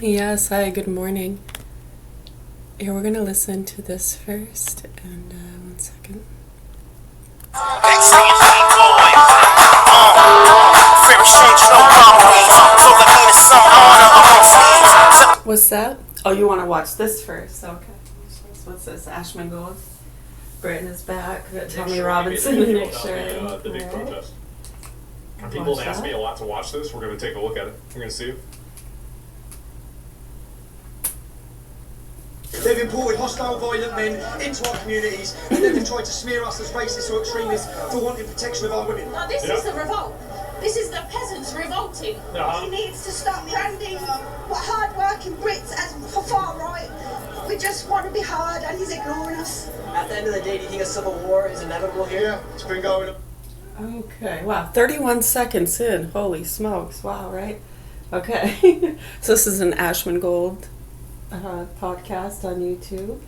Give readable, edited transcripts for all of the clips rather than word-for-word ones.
Yes, hi, good morning. Here, we're going to listen to this first, and one second. What's that? Oh, you want to watch this first? Okay. What's this? Ashman Gold. Britain is back. Tommy Robinson and Nick Shirley. The big protest. People have asked me a lot to watch this. We're going to take a look at it. We're going to see it. They've imported hostile, violent men into our communities, and then they've tried to smear us as racist or extremists for wanting protection of our women. No, this is the revolt. This is the peasants revolting. He needs to stop branding hard-working Brits as for far right. We just want to be heard, and he's ignoring us. At the end of the day, do you think a civil war is inevitable here? Yeah, it's been going on. Okay, wow, 31 seconds in. Holy smokes, wow, right? Okay, so this is an Ashman Gold podcast on YouTube.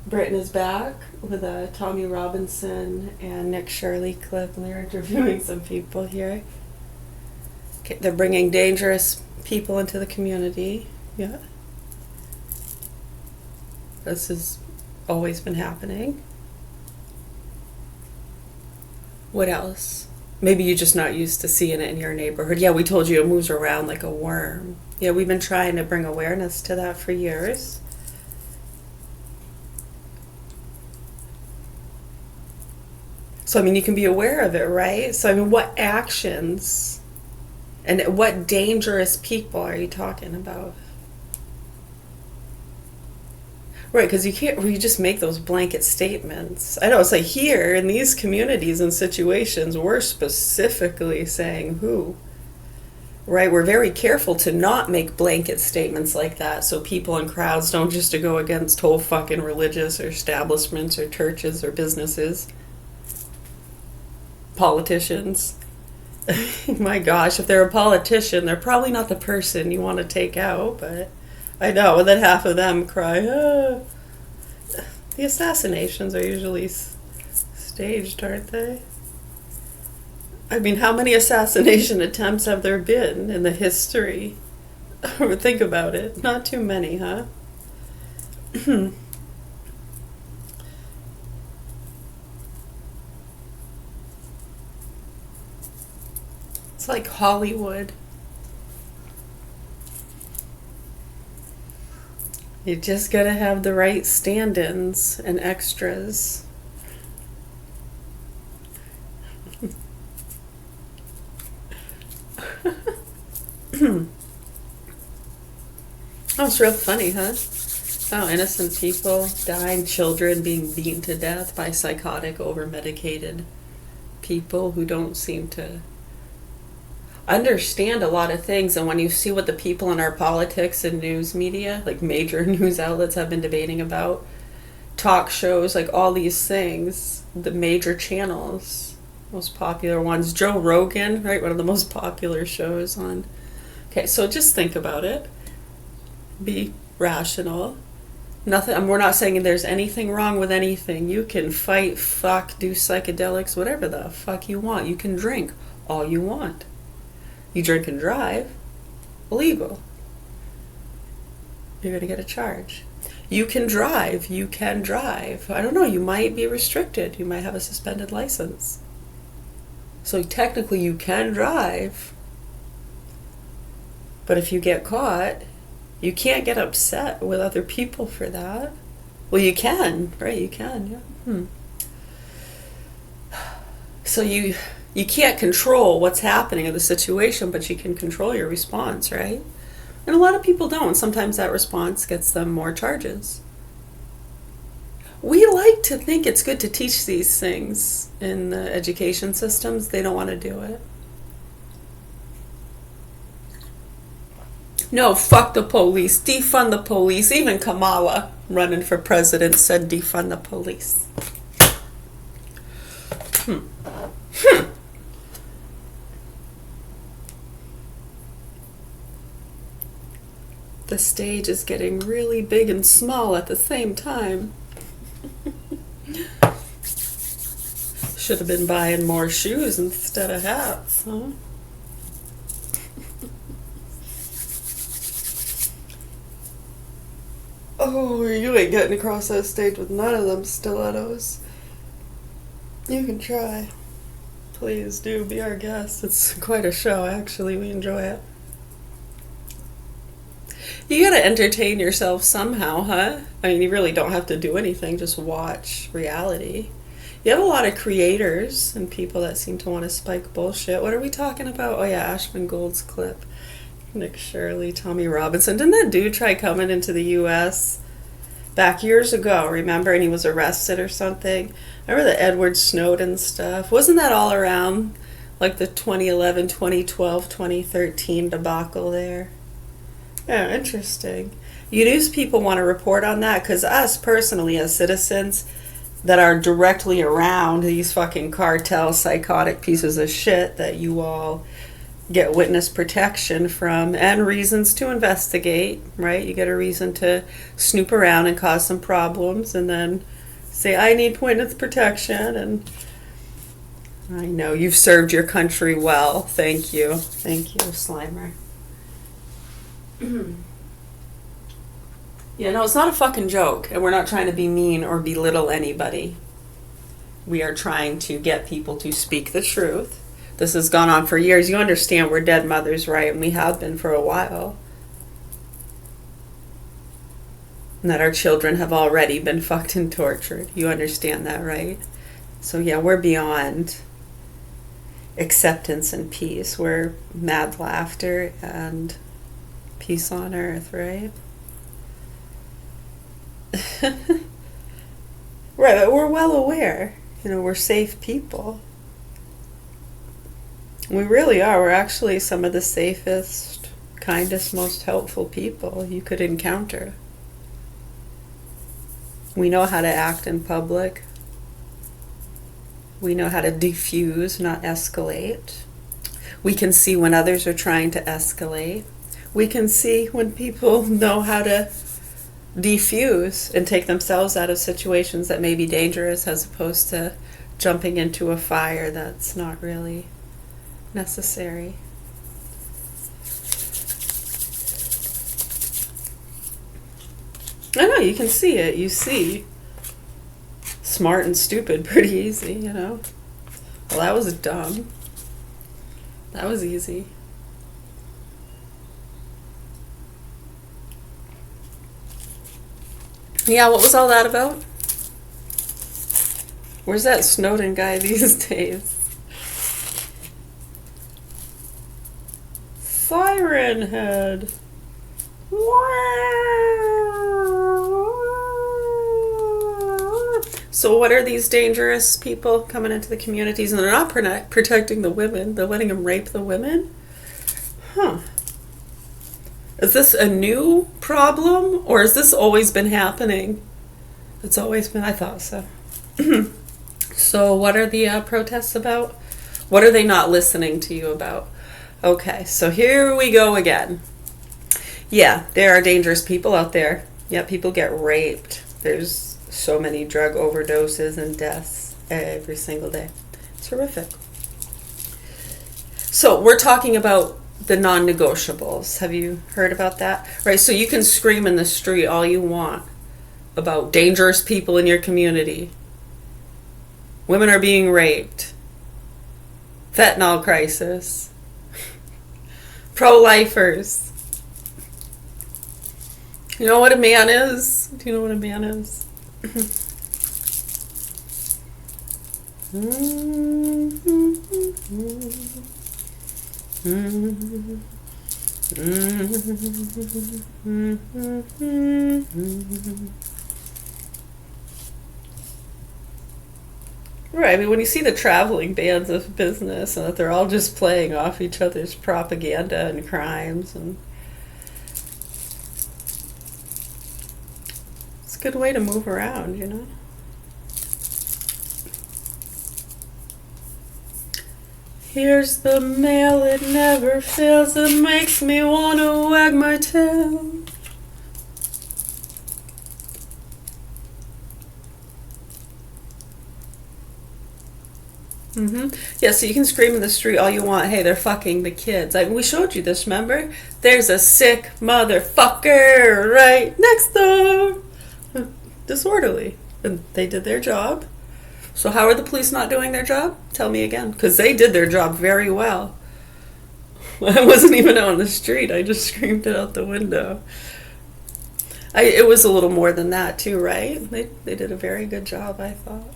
Britain is back with a Tommy Robinson and Nick Shirley clip, and they're interviewing some people here. Okay, they're bringing dangerous people into the community. Yeah. This has always been happening. What else? Maybe you're just not used to seeing it in your neighborhood. Yeah, we told you it moves around like a worm. Yeah, we've been trying to bring awareness to that for years. So, I mean, you can be aware of it, right? So, I mean, what actions and what dangerous people are you talking about? Right, because you can't, you just make those blanket statements. I know, it's like here in these communities and situations, we're specifically saying who. Right, we're very careful to not make blanket statements like that so people in crowds don't just to go against whole fucking religious or establishments or churches or businesses. Politicians. My gosh, if they're a politician, they're probably not the person you want to take out, but I know, and then half of them cry, ah. The assassinations are usually staged, aren't they? I mean, how many assassination attempts have there been in the history? Think about it. Not too many, huh? It's like Hollywood. You just gotta have the right stand-ins and extras. Oh, it's real funny, huh? Oh, innocent people dying, children being beaten to death by psychotic, over-medicated people who don't seem to understand a lot of things. And when you see what the people in our politics and news media, like major news outlets, have been debating about, talk shows, like all these things, the major channels, most popular ones, Joe Rogan, right, one of the most popular shows on. Okay, so just think about it. Be rational. Nothing. We're not saying there's anything wrong with anything. You can fight, fuck, do psychedelics, whatever the fuck you want. You can drink all you want. You drink and drive, illegal. You're gonna get a charge. You can drive. You can drive. I don't know. You might be restricted. You might have a suspended license. So technically, you can drive. But if you get caught, you can't get upset with other people for that. Well, you can, right? You can, yeah. So you can't control what's happening in the situation, but you can control your response, right? And a lot of people don't. Sometimes that response gets them more charges. We like to think it's good to teach these things in the education systems. They don't want to do it. No, fuck the police, defund the police. Even Kamala, running for president, said defund the police. The stage is getting really big and small at the same time. Should have been buying more shoes instead of hats, huh? Oh, you ain't getting across that stage with none of them stilettos. You can try. Please do be our guest. It's quite a show, actually. We enjoy it. You gotta entertain yourself somehow, huh? I mean, you really don't have to do anything, just watch reality. You have a lot of creators and people that seem to want to spike bullshit. What are we talking about? Oh yeah, Ashman Gold's clip. Nick Shirley, Tommy Robinson. Didn't that dude try coming into the U.S. back years ago, remember? And he was arrested or something. Remember the Edward Snowden stuff? Wasn't that all around like the 2011, 2012, 2013 debacle there? Yeah, interesting. You news people want to report on that because us personally as citizens that are directly around these fucking cartel psychotic pieces of shit that you all get witness protection from and reasons to investigate, right? You get a reason to snoop around and cause some problems and then say, I need witness protection, and I know you've served your country well. Thank you. Thank you, Slimer. Yeah, no, it's not a fucking joke, and we're not trying to be mean or belittle anybody. We are trying to get people to speak the truth. This has gone on for years. You understand we're dead mothers, right? And we have been for a while. And that our children have already been fucked and tortured. You understand that, right? So yeah, we're beyond acceptance and peace. We're mad laughter and peace on earth, right? Right, but we're well aware. You know, we're safe people. We really are. We're actually some of the safest, kindest, most helpful people you could encounter. We know how to act in public. We know how to diffuse, not escalate. We can see when others are trying to escalate. We can see when people know how to defuse and take themselves out of situations that may be dangerous as opposed to jumping into a fire that's not really necessary. I know, you can see it. You see smart and stupid pretty easy, you know. Well, that was dumb. That was easy. Yeah, what was all that about? Where's that Snowden guy these days? Siren head. So what are these dangerous people coming into the communities and they're not protecting the women? They're letting them rape the women? Huh. Is this a new problem or has this always been happening? It's always been, I thought so. So what are the protests about? What are they not listening to you about? Okay, so here we go again. Yeah, there are dangerous people out there. Yeah, people get raped. There's so many drug overdoses and deaths every single day. It's horrific. So we're talking about the non-negotiables. Have you heard about that? Right, so you can scream in the street all you want about dangerous people in your community. Women are being raped. Fentanyl crisis. Pro-lifers. You know what a man is? Do you know what a man is? Right, I mean, when you see the traveling bands of business and that they're all just playing off each other's propaganda and crimes, and it's a good way to move around, you know? Here's the mail, it never fails, it makes me wanna wag my tail. Yeah, so you can scream in the street all you want. Hey, they're fucking the kids. We showed you this, remember? There's a sick motherfucker right next door. Disorderly. And they did their job. So how are the police not doing their job? Tell me again. Because they did their job very well. I wasn't even out on the street. I just screamed it out the window. It was a little more than that too, right? They did a very good job, I thought.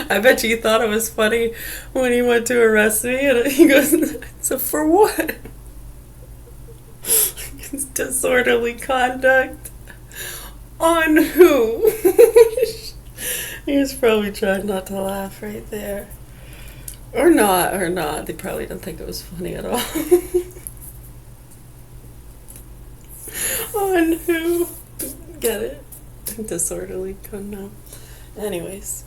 I bet you thought it was funny when he went to arrest me, and he goes, "So for what?" Disorderly conduct. On who? He was probably trying not to laugh right there. Or not. They probably didn't think it was funny at all. On who? Get it? Disorderly conduct. Anyways.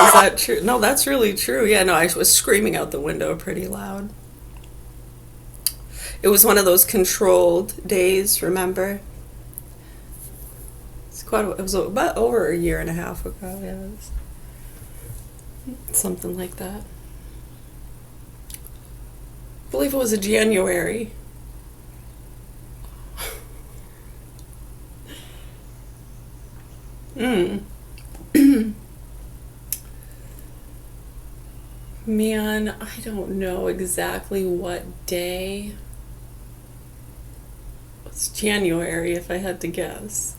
Is that true? No, that's really true. Yeah, no, I was screaming out the window pretty loud. It was one of those controlled days, remember? It was about over a year and a half ago, yeah. It was something like that. I believe it was in January. Man, I don't know exactly what day. It's January, if I had to guess.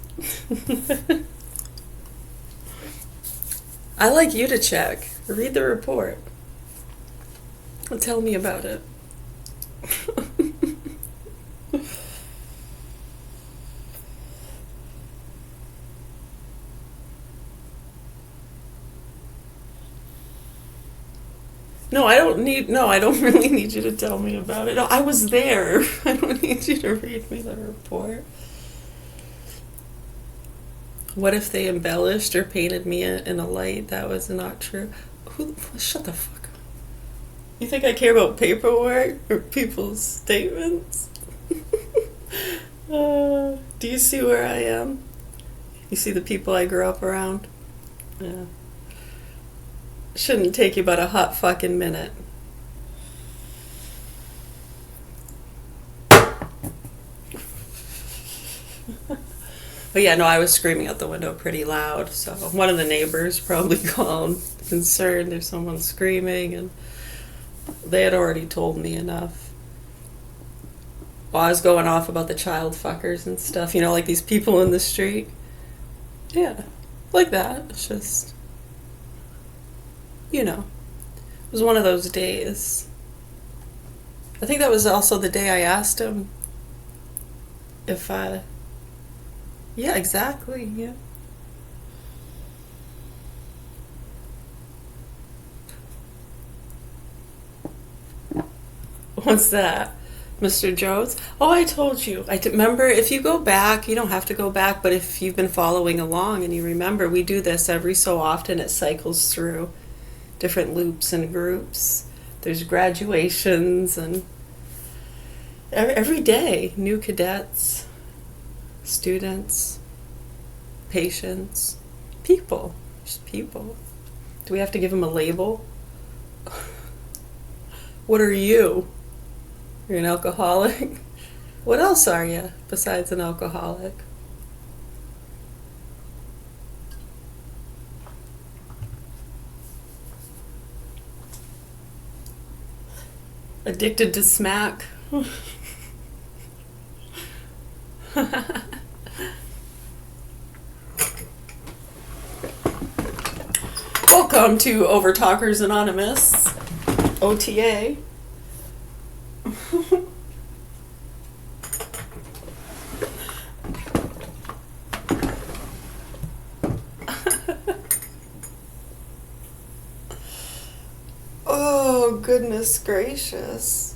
I like you to check. Read the report. Tell me about it. No, I don't really need you to tell me about it. No, I was there. I don't need you to read me the report. What if they embellished or painted me in a light that was not true? Shut the fuck up. You think I care about paperwork or people's statements? Do you see where I am? You see the people I grew up around? Yeah. Shouldn't take you but a hot fucking minute. But yeah, no, I was screaming out the window pretty loud, so one of the neighbors probably called, concerned there's someone screaming, and they had already told me enough. Well, I was going off about the child fuckers and stuff, like these people in the street. Yeah, like that. It's just, it was one of those days. I think that was also the day I asked him if yeah, exactly, yeah. What's that? Mr. Jones? Oh, I told you. Remember, if you go back, you don't have to go back, but if you've been following along and you remember, we do this every so often. It cycles through different loops and groups. There's graduations and every day, new cadets, students, patients, people, just people. Do we have to give them a label? What are you? You're an alcoholic? What else are you besides an alcoholic? Addicted to smack? Welcome to Overtalkers Anonymous, OTA. Oh goodness gracious.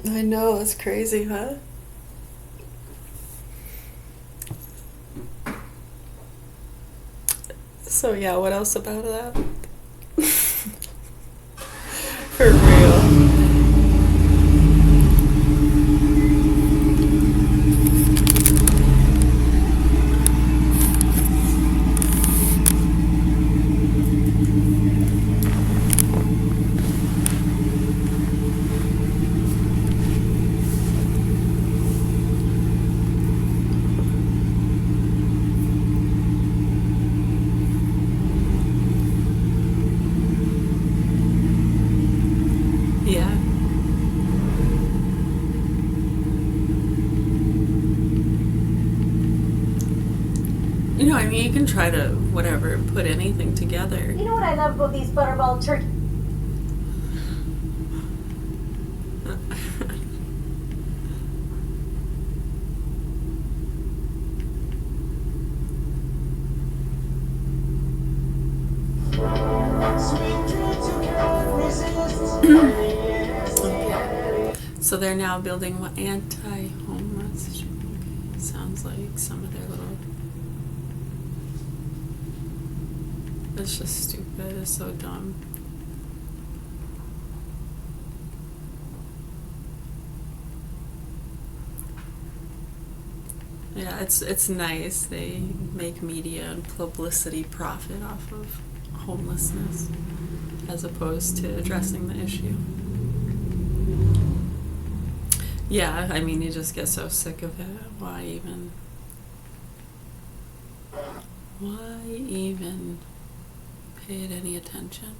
I know, it's crazy, huh? So yeah, what else about that? For real. Yeah. You know, I mean, you can try to, whatever, put anything together. You know what I love about these butterball turkey? So they're now building what, anti-homeless? Okay, sounds like some of their little. It's just stupid. It's so dumb. Yeah, it's nice. They make media and publicity profit off of homelessness as opposed to addressing the issue. Yeah, I mean, you just get so sick of it. Why even pay it any attention?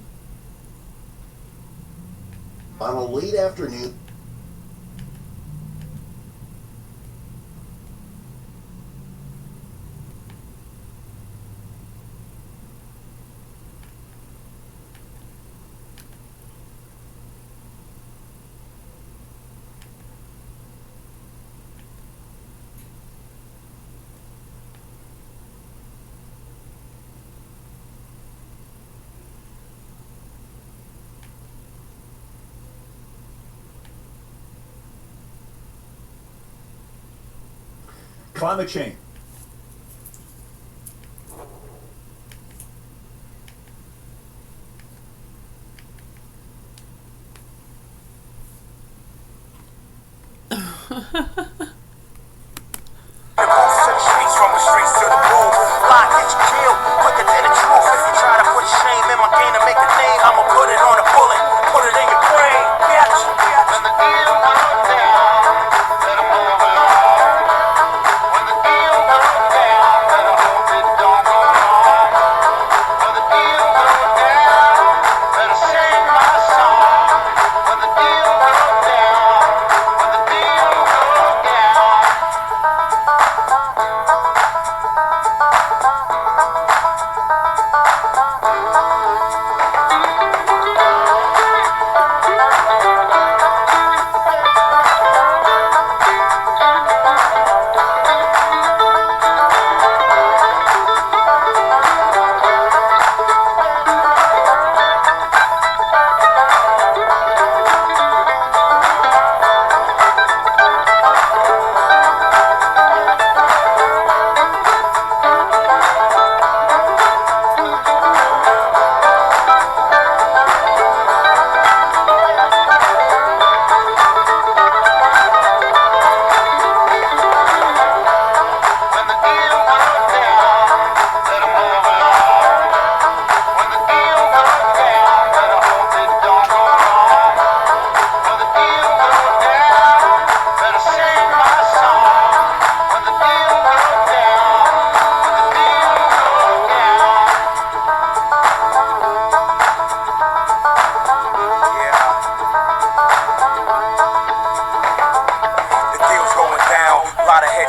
On a late afternoon. Climate change.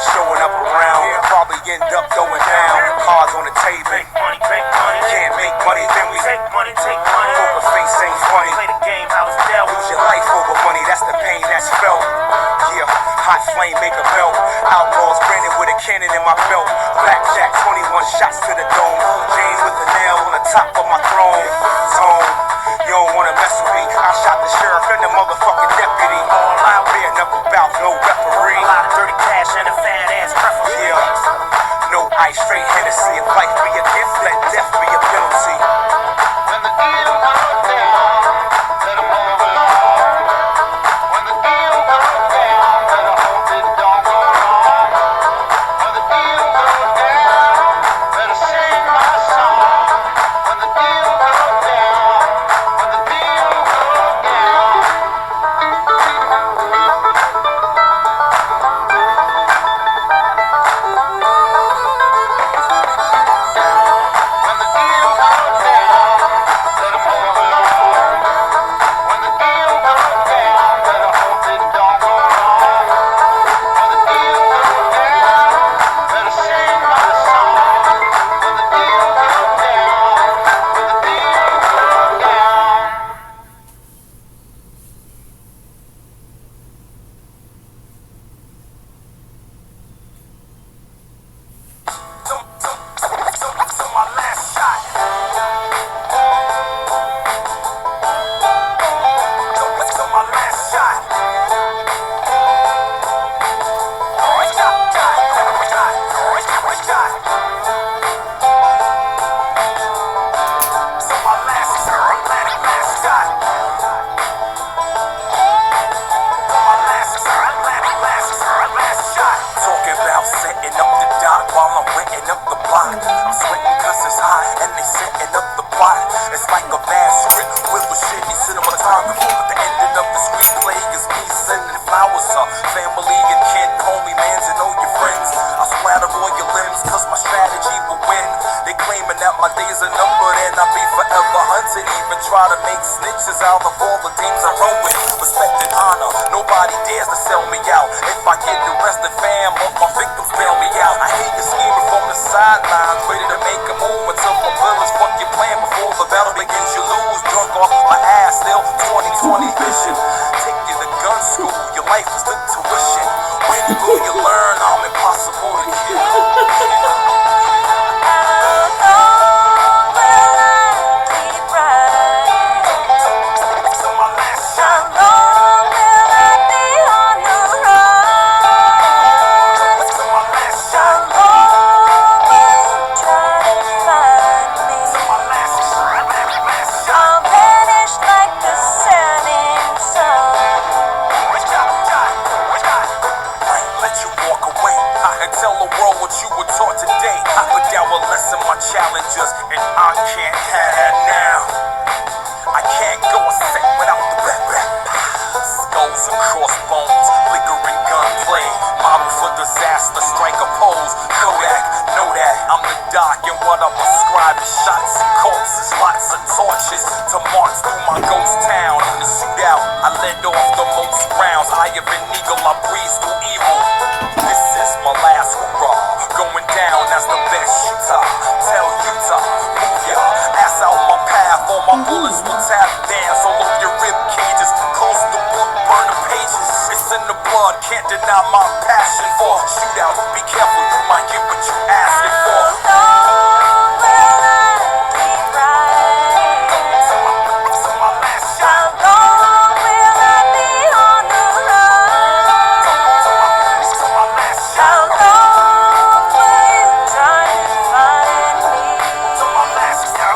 Showing up around, probably end up going down. Cards on the table, Can't make money, then we take money. Poker face ain't funny. Play the game, how it's dealt. Lose your life over money, that's the pain that's felt. Yeah, hot flame make a belt. Outlaws grinning with a cannon in my belt. Blackjack, 21 shots to the dome. Jane with the nail on the top of my throne. Zone, you don't wanna mess with me. I shot the sheriff and the motherfucking deputy. All out there, knuckle bout, no referee. A lot of dirty cash and a fat ass preference. Yeah, no ice, straight Hennessy. If life be a gift, let death be a penalty. When the deal goes down, let 'em move along. When the deal goes down, better hope it don't go wrong. When the deal goes down, better sing my song. When the deal goes down, when the deal goes down. When the deal goes down, let 'em move along. When the deal goes down, better hope it don't go wrong. When the deal goes down, better sing my song. When the deal goes down, when the deal goes down. So my last shot. So my last shot. So my last shot. Last shot. Talking about setting up the dock while I'm wetting up the block. I'm sweating cause it's hot and they setting up the plot. It's like a bad script with a shitty cinematographer. But the ending of the screenplay is me sending flowers up. Family and kin, homie, mans and all your friends. I splatter all your limbs cause my strategy will win. They claiming that my days are numbered and I'll be forever hunted. Even try to make snitches out of all the teams I run with. Respect and honor, nobody dares to sell me out. If I get arrested, fam, all my victims bail me out. I hate the scheming from the sidelines, ready to make a move until my bullets fuck your plan before the battle begins. You lose, drunk off my ass, still 20/20 vision. Take you to gun school, your life is the tuition. When will you learn I'm impossible to kill? So my last shot. So my last shot. So my last shot. Let you walk away and tell the world what you were taught today. But that will lessen my challenges, and I can't have that now. I can't go a sec without the back. Skulls and crossbones, liquor and gunplay. Model for disaster, strike a pose. Kodak, know that I'm the doc, and what I prescribe is shots and corpses, lots of torches to march through my ghost town. In the shootout, I led off the most rounds. I have an eagle, I breeze through evil. This is my last hurrah, going down as the best shooter. Tell Utah, move ya ass out my path. All my bullets will tap dance all over your rib cages. Close the book, burn the pages. It's in the blood, can't deny my passion for shootouts. Be careful, you might get what you asking for. So my last shot. So my last shot.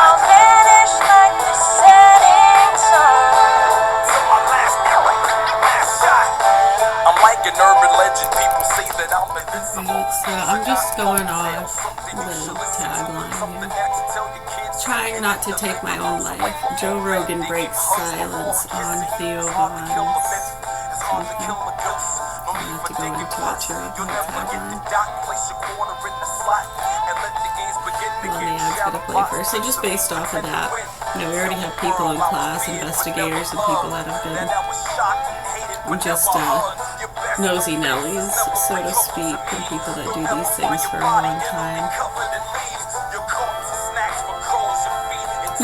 So my last shot. So my last shot. I'm like an urban legend. People say that I'm invincible. Right, so I'm just going off the tagline here. Trying not to take my own life. Joe Rogan breaks silence on Theo Vaughn's. Okay. I have to go into it to read the tagline. Well, the ad's gonna play first. So just based off of that, we already have people in class, investigators, and people that have been just nosy Nellies, so to speak, and people that do these things for a long time.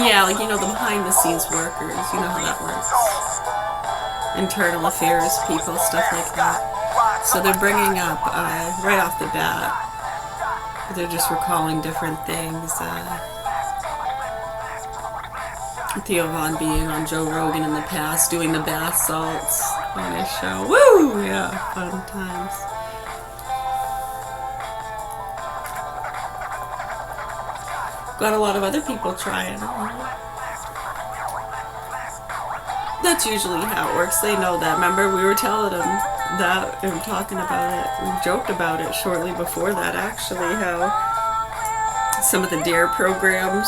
Yeah, like, you know, the behind the scenes workers, you know how that works. Internal affairs people, stuff like that. So they're bringing up, right off the bat, they're just recalling different things. Theo Von being on Joe Rogan in the past, doing the bath salts on his show. Woo! Yeah, fun times. Got a lot of other people trying. That's usually how it works. They know that. Remember, we were telling them that and talking about it. We joked about it shortly before that, actually, how some of the DARE programs,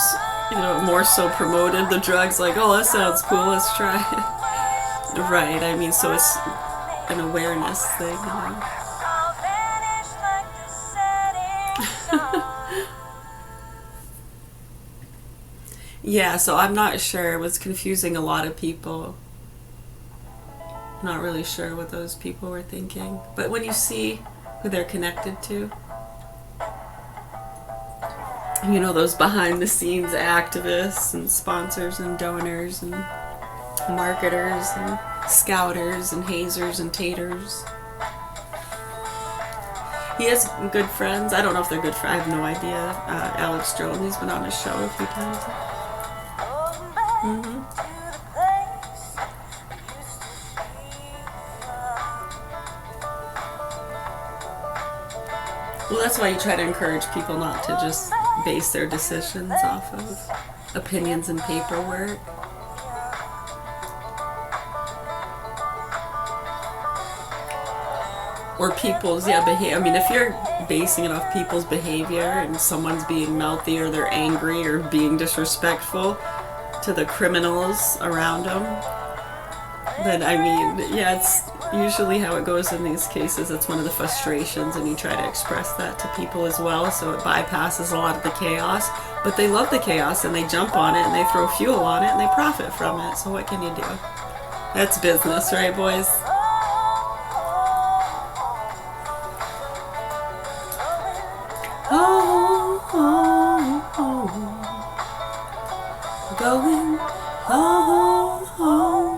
you know, more so promoted the drugs, like, oh, that sounds cool, let's try it. Right, I mean, so it's an awareness thing, you know. Yeah, so I'm not sure. It was confusing a lot of people. Not really sure what those people were thinking. But when you see who they're connected to, you know, those behind the scenes activists and sponsors and donors and marketers and scouters and hazers and taters. He has good friends. I don't know if they're good friends. I have no idea. Alex Jones, he's been on his show a few times. Well, that's why you try to encourage people not to just base their decisions off of opinions and paperwork. Or people's, behavior. I mean, if you're basing it off people's behavior and someone's being mouthy or they're angry or being disrespectful to the criminals around them, then, I mean, yeah, it's usually how it goes in these cases. It's one of the frustrations, and you try to express that to people as well, so it bypasses a lot of the chaos. But they love the chaos, and they jump on it, and they throw fuel on it, and they profit from it. So what can you do? That's business, right, boys? Oh, oh, oh. Going home, home.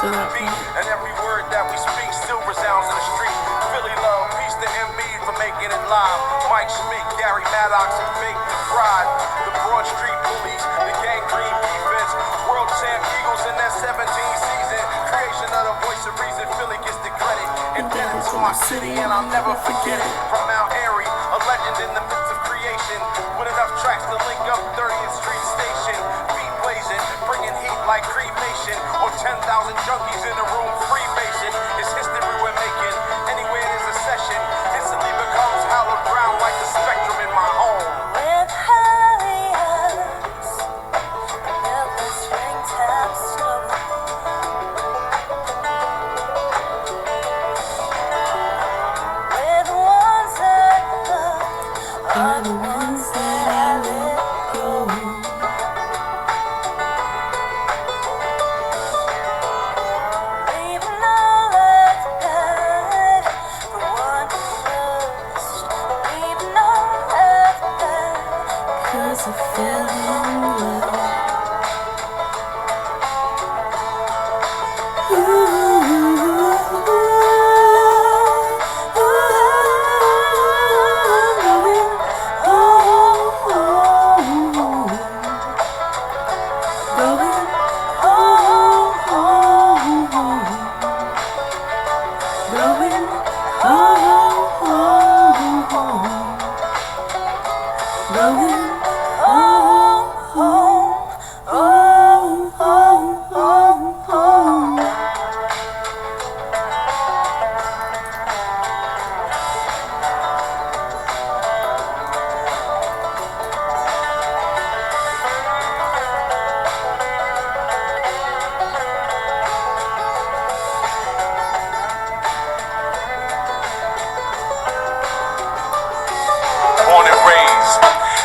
And every word that we speak still resounds in the street. Philly love, peace to MB for making it live. Mike Schmidt, Gary Maddox, and Big Pride. The Broad Street Bullies, the Gang Green Defense. World Champ Eagles in that 17th season. Creation of the voice of reason, Philly gets the credit. Indebted to my city, and I'll never forget it. From Mount Airy, a legend in the midst of creation. With enough tracks to link up 30th Street Station. Beat blazing, bringing heat like cremation. Or 10,000 junkies in a room freebasing. It's history we're making. Anywhere there's a session, instantly becomes hallowed ground like the spectrum in my home. With Halliards, built the springtime snow. With ones that love are the ones that I let go. I fell in love. Ooh, going home.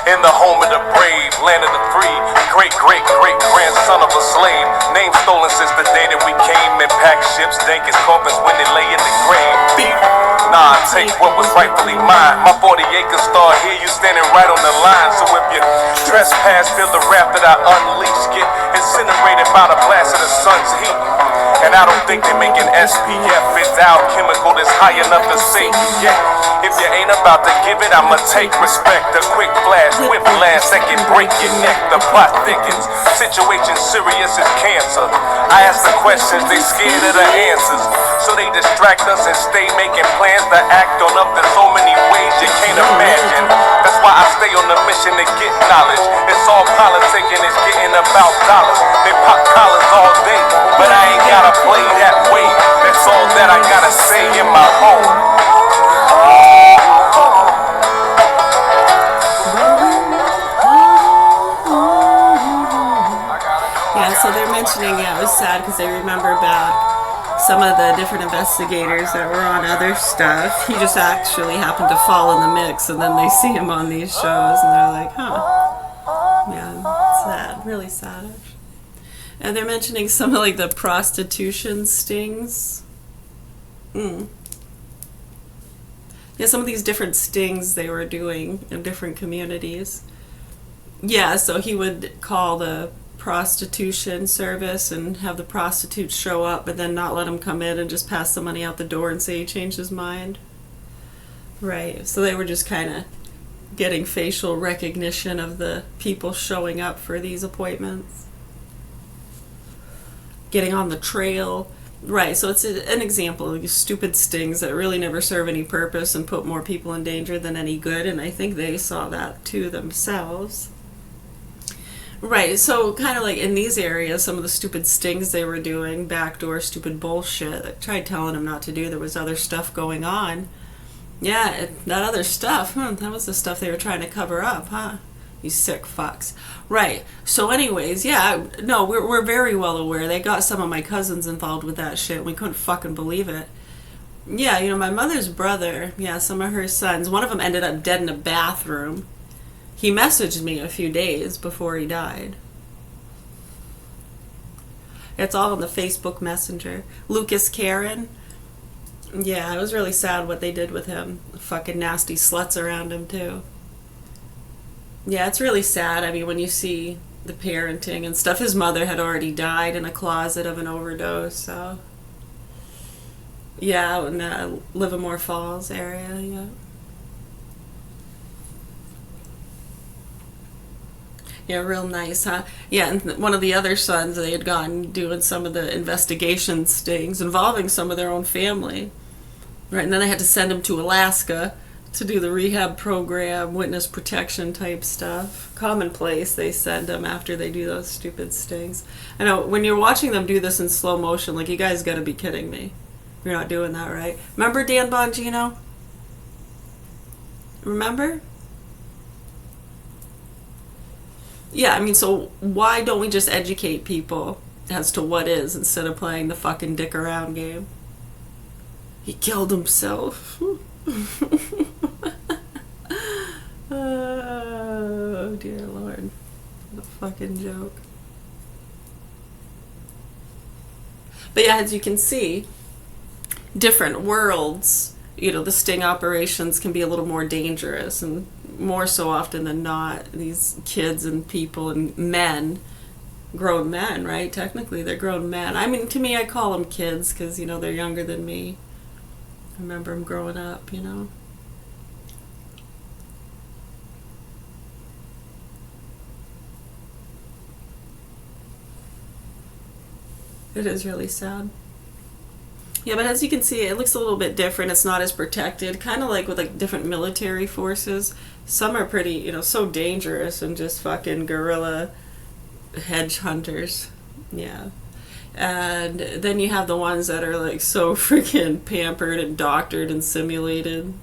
In the home of the brave, land of the free, great grandson of a slave. Name stolen since the day that we came in packed ships, dank as coffins when they lay in the grave. Beef. Nah, take what was rightfully mine. My 40 acres star here, you standing right on the line. So if you trespass, feel the wrath that I unleash. Get incinerated by the blast of the sun's heat. And I don't think they make an SPF out chemical that's high enough to save you yet. If you ain't about to give it, I'ma take respect. A quick flash, whiplash that can break your neck. The plot thickens, situation serious as cancer. I ask the questions, they scared of the answers. So they distract us and stay making plans to act on up to so many ways you can't imagine. That's why I stay on the mission to get knowledge. It's all politicking, it's getting about dollars. They pop collars all day, but I ain't gotta play that way. That's all that I gotta say in my home. Yeah, so they're mentioning, yeah, it was sad because they remember back some of the different investigators that were on other stuff. He just actually happened to fall in the mix, and then they see him on these shows, and they're like, huh. Yeah, sad, really sad. And they're mentioning some of like the prostitution stings. Yeah, some of these different stings they were doing in different communities. Yeah, so he would call the prostitution service and have the prostitutes show up, but then not let them come in and just pass the money out the door and say he changed his mind. Right, so they were just kind of getting facial recognition of the people showing up for these appointments. Getting on the trail. Right, so it's an example of these stupid stings that really never serve any purpose and put more people in danger than any good, and I think they saw that too themselves. Right, so kind of like in these areas, some of the stupid stings they were doing, backdoor stupid bullshit, I tried telling them not to do, there was other stuff going on. Yeah, that other stuff, that was the stuff they were trying to cover up, huh? You sick fucks. Right, so anyways, yeah, no, we're very well aware. They got some of my cousins involved with that shit, we couldn't fucking believe it. Yeah, you know, my mother's brother, yeah, some of her sons, one of them ended up dead in a bathroom. He messaged me a few days before he died. It's all on the Facebook Messenger. Lucas Karen. Yeah, it was really sad what they did with him. Fucking nasty sluts around him, too. Yeah, it's really sad. I mean, when you see the parenting and stuff, his mother had already died in a closet of an overdose, so. Yeah, out in Livermore Falls area, yeah. Yeah, real nice, huh? Yeah, and one of the other sons, they had gone doing some of the investigation stings involving some of their own family. Right, and then they had to send him to Alaska to do the rehab program, witness protection type stuff. Commonplace, they send them after they do those stupid stings. I know, when you're watching them do this in slow motion, like, you guys gotta be kidding me. You're not doing that, right? Remember Dan Bongino? Remember? Yeah, I mean, so why don't we just educate people as to what is instead of playing the fucking dick around game? He killed himself. Oh, dear Lord. What a fucking joke. But yeah, as you can see, different worlds, you know, the sting operations can be a little more dangerous, and more so often than not, these kids and people and men, grown men, right? Technically, they're grown men. I mean, to me, I call them kids because, you know, they're younger than me. I remember them growing up, you know. It is really sad. Yeah, but as you can see, it looks a little bit different. It's not as protected, kind of like with like different military forces. Some are pretty, you know, so dangerous and just fucking guerrilla hedge hunters. Yeah. And then you have the ones that are like so freaking pampered and doctored and simulated.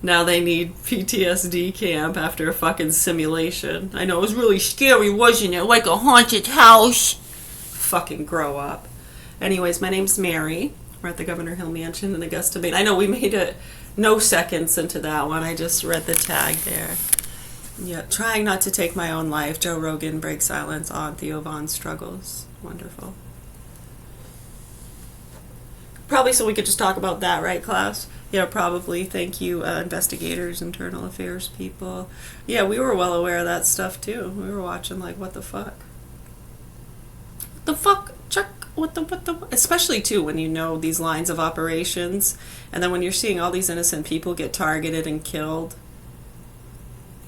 Now they need PTSD camp after a fucking simulation. I know, it was really scary, wasn't it? Like a haunted house. Fucking grow up. Anyways, my name's Mary. We're at the Governor Hill Mansion in Augusta, Maine. I know we made it no seconds into that one. I just read the tag there. Yeah, trying not to take my own life. Joe Rogan breaks silence on Theo Von's struggles. Wonderful. Probably so we could just talk about that, right, class? Yeah, probably. Thank you, investigators, internal affairs people. Yeah, we were well aware of that stuff, too. We were watching, like, what the fuck? What the fuck? Check. What the... Especially, too, when you know these lines of operations. And then when you're seeing all these innocent people get targeted and killed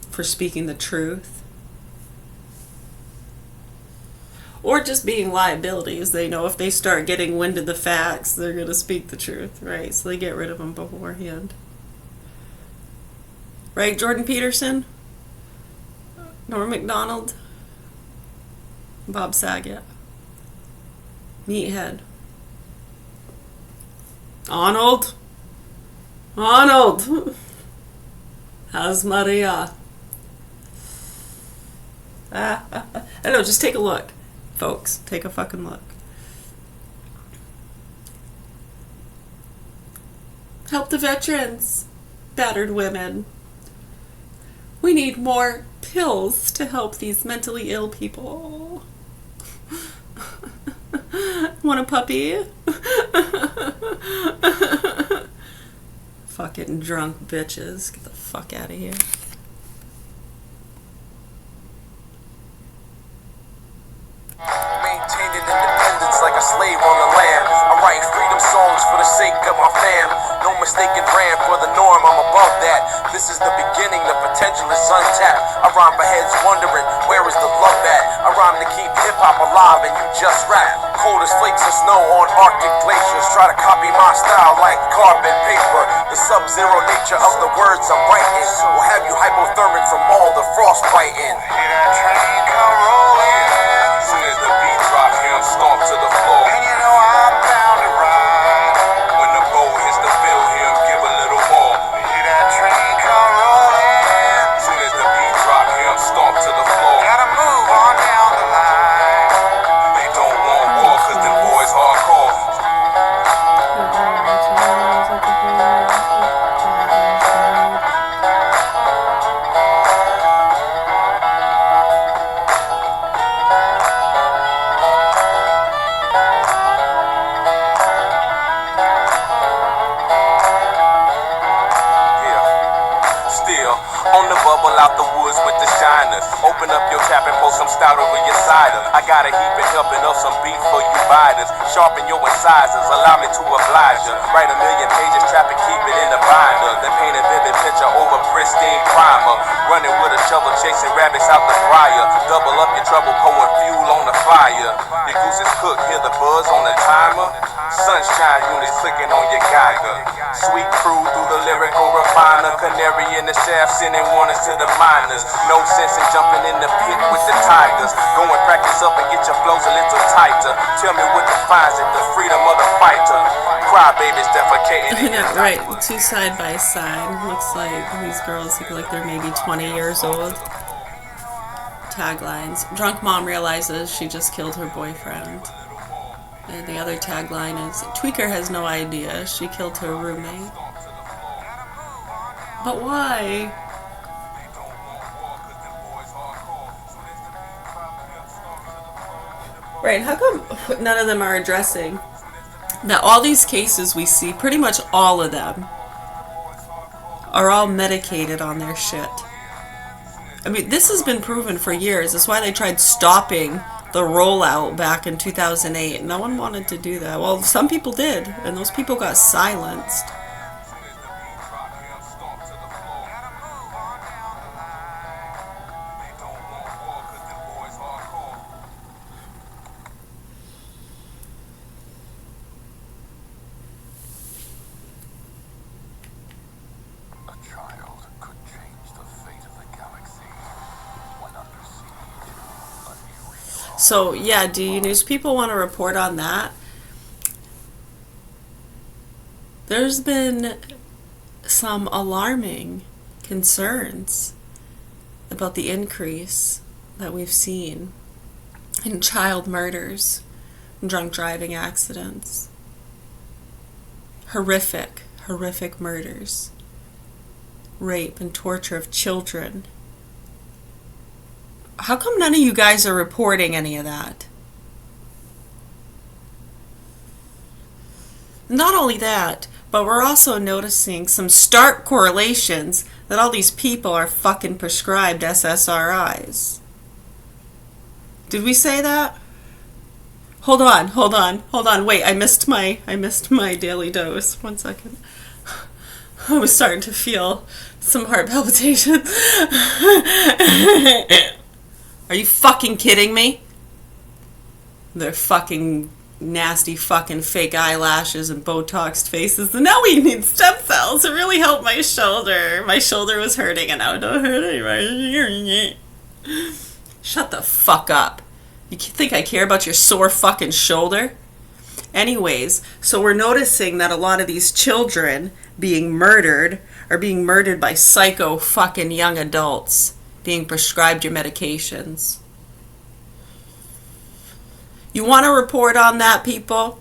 for speaking the truth. Or just being liabilities. They know if they start getting wind of the facts, they're going to speak the truth, right? So they get rid of them beforehand. Right, Jordan Peterson? Norm MacDonald? Bob Saget? Meathead? Arnold? Arnold! How's Maria? I don't know, just take a look. Folks, take a fucking look. Help the veterans. Battered women. We need more pills to help these mentally ill people. Want a puppy? Fucking drunk bitches. Get the fuck out of here. Maintaining independence like a slave on the land. I write freedom songs for the sake of my fam. No mistaken brand for the norm, I'm above that. This is the beginning, the potential is untapped. I rhyme for heads wondering, where is the love at? I rhyme to keep hip-hop alive and you just rap. Cold as flakes of snow on Arctic glaciers. Try to copy my style like carbon paper. The sub-zero nature of the words I'm writing will have you hypothermic from all the frostbiting. Hear that train come rolling. Soon as the beat drop, hear 'em stomp to the floor. And you know I'm bound to ride. When the bow hits the bill, hear 'em give a little more. Hear that train come rolling. Soon as the beat drop, hear 'em stomp to the floor. Gotta move on down the line. They don't want war 'cause them boys hardcore. On the bubble out the woods with the shiners. Open up your cap and pour some stout over your cider. I got a heap and helping up some beef for you biters. Sharpen your incisors, allow me to oblige you. Write a million pages, trap and keep it in the binder. Then paint a vivid picture over pristine primer. Running with a shovel, chasing rabbits out the briar. Double up your trouble, pouring fuel on the fire. Your goose is cooked, hear the buzz on the timer. Sunshine units clicking on your Geiger. Sweet crew through the lyrical refiner. Canary in the shaft, sending warnings to the miners. No sense in jumping in the pit with the tigers. Go and practice up and get your flows a little tighter. Tell me what defines it, the freedom of the fighter. Crybabies defecating. Yeah, right. Two side by side. Looks like these girls look like they're maybe 20 years old. Taglines. Drunk mom realizes she just killed her boyfriend. And the other tagline is, Tweaker has no idea she killed her roommate. But why? Right, how come none of them are addressing that all these cases we see, pretty much all of them, are all medicated on their shit? I mean, this has been proven for years. That's why they tried stopping the rollout back in 2008. No one wanted to do that. Well, some people did, and those people got silenced. So, yeah, do you news people want to report on that? There's been some alarming concerns about the increase that we've seen in child murders, drunk driving accidents, horrific murders, rape and torture of children How come none of you guys are reporting any of that? Not only that, but we're also noticing some stark correlations that all these people are fucking prescribed SSRIs. Did we say that? Hold on. Wait, I missed my daily dose. 1 second. I was starting to feel some heart palpitations. Are you fucking kidding me? They're fucking nasty fucking fake eyelashes and Botoxed faces. And now we need stem cells to really help my shoulder. My shoulder was hurting and now it don't hurt anymore. Shut the fuck up. You think I care about your sore fucking shoulder? Anyways, so we're noticing that a lot of these children being murdered are being murdered by psycho fucking young adults being prescribed your medications. You want to report on that, people?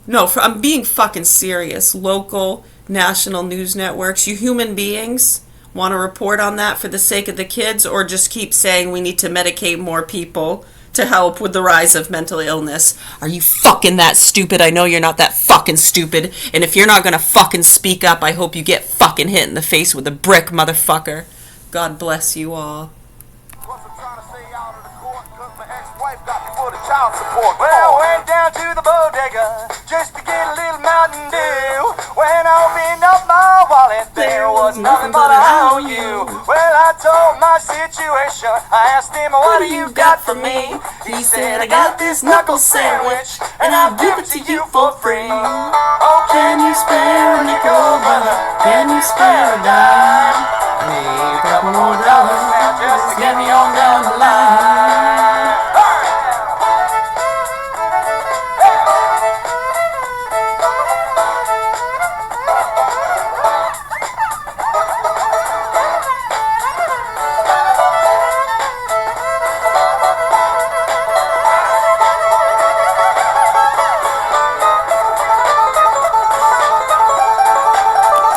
No, I'm being fucking serious. Local, national news networks, you human beings want to report on that for the sake of the kids, or just keep saying we need to medicate more people to help with the rise of mental illness? Are you fucking that stupid? I know you're not that fucking stupid. And if you're not gonna fucking speak up, I hope you get fucking hit in the face with a brick, motherfucker. God bless you all. Well, I went down to the bodega just to get a little Mountain Dew. When I opened up my wallet, there was nothing but a how you. Well, I told my situation. I asked him, what do you got for me? He said, I got this knuckle sandwich, and I'll give it to you for free. Oh, can you spare a nickel, brother? Can you spare a dime?